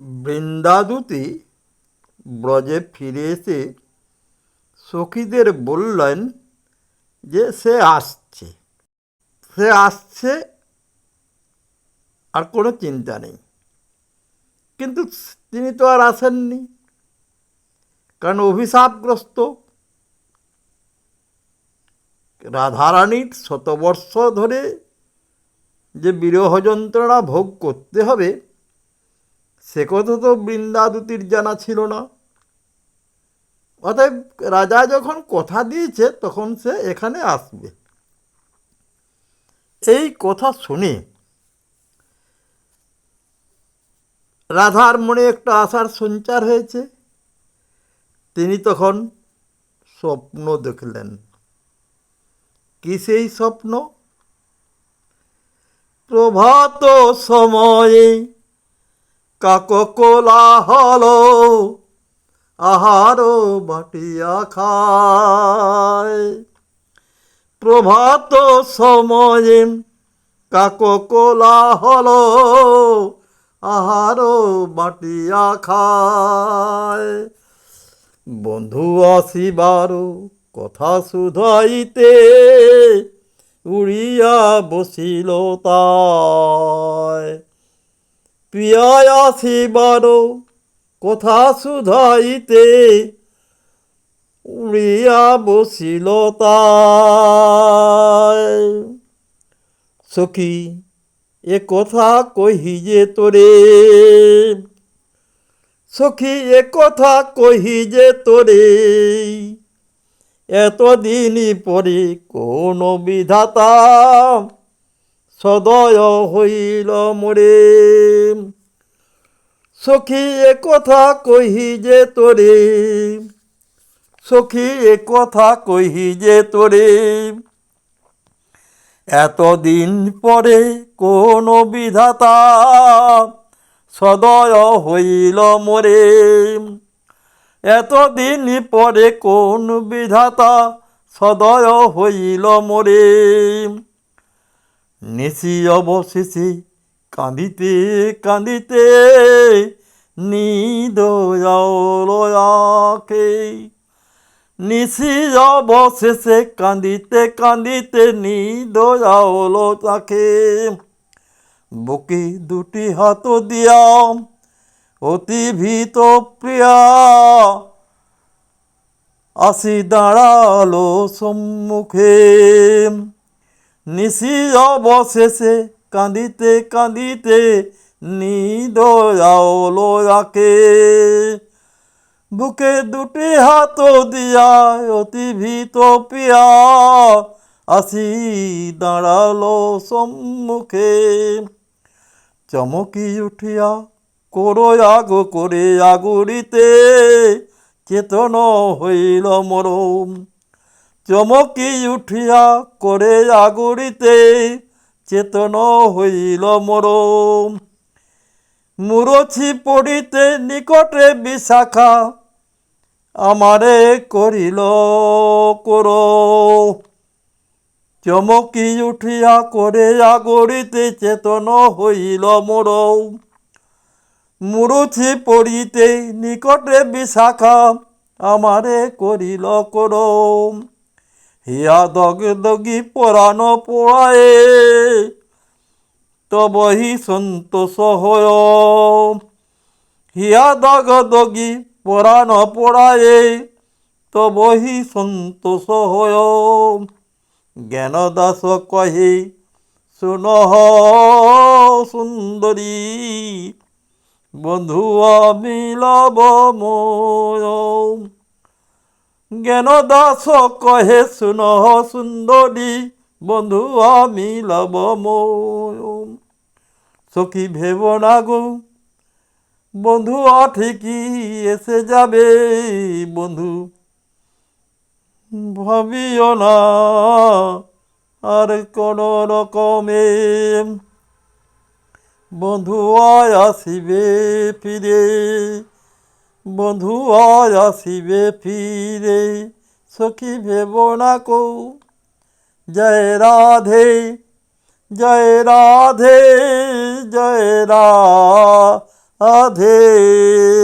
বৃন্দাদূতী ব্রজে ফিরে এসে সখীদের বললেন যে সে আসছে আর কোনো চিন্তা নেই। কিন্তু তিনি তো আর আসেননি, কারণ অভিশাপগ্রস্ত। রাধারানীর শতবর্ষ ধরে যে বিরহ যন্ত্রণা ভোগ করতে হবে সে কথা তো বৃন্দাদূতীর জানা ছিল না। অতএব রাজা যখন কথা দিয়েছে তখন সে এখানে আসবে। এই কথা শুনে রাধার মনে একটা আশার সঞ্চার হয়েছে। তিনি তখন স্বপ্ন দেখলেন। কি সেই স্বপ্ন? প্রভাত সময়ে কাক কোলাহল আহার বাটিয়া খায়। প্রভাত সময়ে কাক কোলাহল আহার বাটিয়া খায়। বন্ধু আসিবার কথা শুধাইতে উড়িয়া বসিল তাই। প্রিয়া আসিবার কথা শুধাইতে উড়িয়া বসিল তাই। সখী এ কথা কহি যে তোরে, সখী এ কথা কহি যে তোরে, এতদিন পরে কোন বিধাতা সদয় হইল মোরে। সখী এ কথা কহি যে তোরে, সখী এ কথা কহি যে তোরে, এতদিন পরে কোন বিধাতা সদয় হইল মোরে। এতদিন পরে কোন বিধাতা সদয় হইল মোরে। নিশি অবশেষে কাঁদিতে কাঁদিতে নিদ আখে। নিশি অবশেষে কাঁদিতে কাঁদিতে নিদ তাকে। বুকে দুটি হাত দিয়া অতি ভীত প্রিয়া আসি দাঁড়ালো সম্মুখে। নিশি অবশেষে কাঁদিতে কাঁদিতে নিদ আকে। বুকে দুটি হাত দিয়া অতি ভীত প্রিয়া আসি দাঁড়ালো সম্মুখে। চমকি উঠিয়া করো আগ করে আগুরিতে চেতন হইল মরম। চমকি উঠিয়া করে আগুরিতে চেতন হইল মরম। মুরছি পড়িতে নিকটে বিশাখা আমারে করিল কর। চমকি উঠিয়া করে আগরিতে চেতন হইল মোর। মুরুছি পড়িতে নিকটে বিশাখা আমারে করিল কর। হিয়া দগ দগি পরাণ পোড়ায়ে তবহি সন্তোষ হয়। হিয়া দগ দগি পরাণ পোড়ায়ে তবহি সন্তোষ হয়। জ্ঞানদাস কহে শুনহ সুন্দরী বন্ধু মিলব মোয়। জ্ঞানদাস কহে শুনহ সুন্দরী বন্ধু মিলব মোয়। সখী ভেব না গো বন্ধু ঠিকই এসে যাবে। বন্ধু ভাবিও না আর কোন রকমে। বন্ধু আসিবে ফিরে, বন্ধু আসিবে ফিরে। সখী ভেব না কো। জয় রাধে জয় রাধে জয় রাধে। রাধে।